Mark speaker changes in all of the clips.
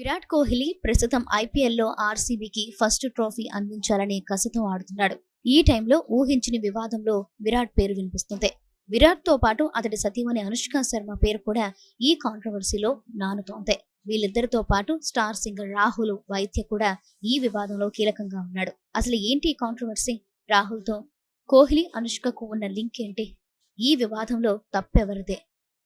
Speaker 1: విరాట్ కోహ్లీ ప్రస్తుతం ఐపీఎల్లో ఆర్సీబీకి first trophy అందించాలని కసితో ఆడుతున్నాడు. ఈ టైంలో ఊహించని వివాదంలో విరాట్ పేరు వినిపిస్తుంది. విరాట్ తో పాటు అతడి సతీమణి అనుష్క శర్మ పేరు కూడా ఈ కాంట్రవర్సీలో నానుతోంది. వీళ్ళిద్దరితో పాటు స్టార్ సింగర్ రాహుల్ వైద్య కూడా ఈ వివాదంలో కీలకంగా ఉన్నాడు. అసలు ఏంటి ఈ కాంట్రవర్సీ? రాహుల్ తో కోహ్లీ అనుష్కకు ఉన్న లింక్ ఏంటి? ఈ వివాదంలో తప్పెవరిదే?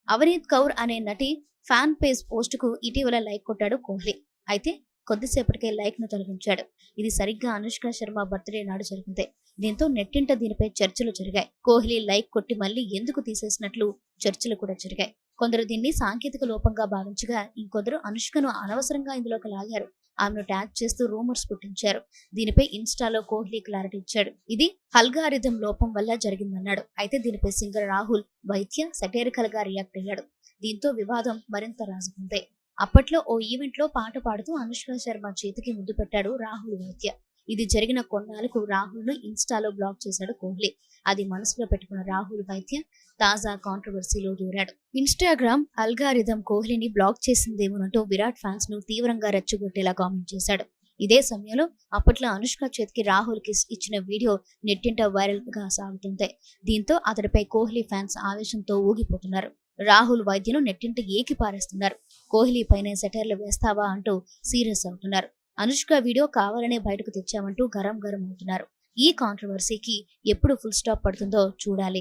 Speaker 1: అవనీత్ కౌర్ అనే నటి ఫ్యాన్ పేజ్ పోస్ట్ కు ఇటీవల లైక్ కొట్టాడు కోహ్లీ. అయితే కొద్దిసేపటికే లైక్ ను తొలగించాడు. ఇది సరిగ్గా అనుష్క శర్మ బర్త్డే నాడు జరిగింది. దీంతో నెట్టింట దీనిపై చర్చలు జరిగాయి. కోహ్లీ లైక్ కొట్టి మళ్ళీ ఎందుకు తీసేసినట్లు చర్చలు కూడా జరిగాయి. కొందరు దీన్ని సాంకేతిక లోపంగా భావించగా, ఇంకొందరు అనుష్కను అనవసరంగా ఇందులోకి లాగారు, ఆమెను ట్యాగ్ చేస్తూ రూమర్స్ పుట్టించారు. దీనిపై ఇన్స్టాలో కోహ్లీ క్లారిటీ ఇచ్చాడు. ఇది అల్గారిథం లోపం వల్ల జరిగిందన్నాడు. అయితే దీనిపై సింగర్ రాహుల్ వైద్య సెటైరికల్ గా రియాక్ట్ అయ్యాడు. దీంతో వివాదం మరింత రాజుకుంది. అప్పట్లో ఓ ఈవెంట్ లో పాట పాడుతూ అనుష్క శర్మ చేతికి ముద్దు పెట్టాడు రాహుల్ వైద్య. ఇది జరిగిన కొన్నాళ్లకు రాహుల్ ను ఇన్స్టాలో బ్లాక్ చేశాడు కోహ్లీ. అది మనసులో పెట్టుకున్న రాహుల్ వైద్య తాజా కాంట్రవర్సీలో దూరాడు. ఇన్స్టాగ్రామ్ అల్గారిథం కోహ్లీని బ్లాక్ చేసిందేమోనంటూ విరాట్ ఫ్యాన్స్ ను తీవ్రంగా రెచ్చగొట్టేలా కామెంట్ చేశాడు. ఇదే సమయంలో అప్పట్లో అనుష్క చేతికి రాహుల్ కి ఇచ్చిన వీడియో నెట్టింట వైరల్ గా సాగుతుంది. దీంతో అతడిపై కోహ్లీ ఫ్యాన్స్ ఆవేశంతో ఊగిపోతున్నారు. రాహుల్ వైద్యను నెట్టింట ఏకి పారేస్తున్నారు. కోహ్లీ పైనే సెటైర్లు వేస్తావా అంటూ సీరియస్ అవుతున్నారు. అనుష్క వీడియో కావాలనే బయటకు తెచ్చామంటూ గరం అవుతున్నారు. ఈ కాంట్రవర్సీకి ఎప్పుడు ఫుల్ స్టాప్ పడుతుందో చూడాలి.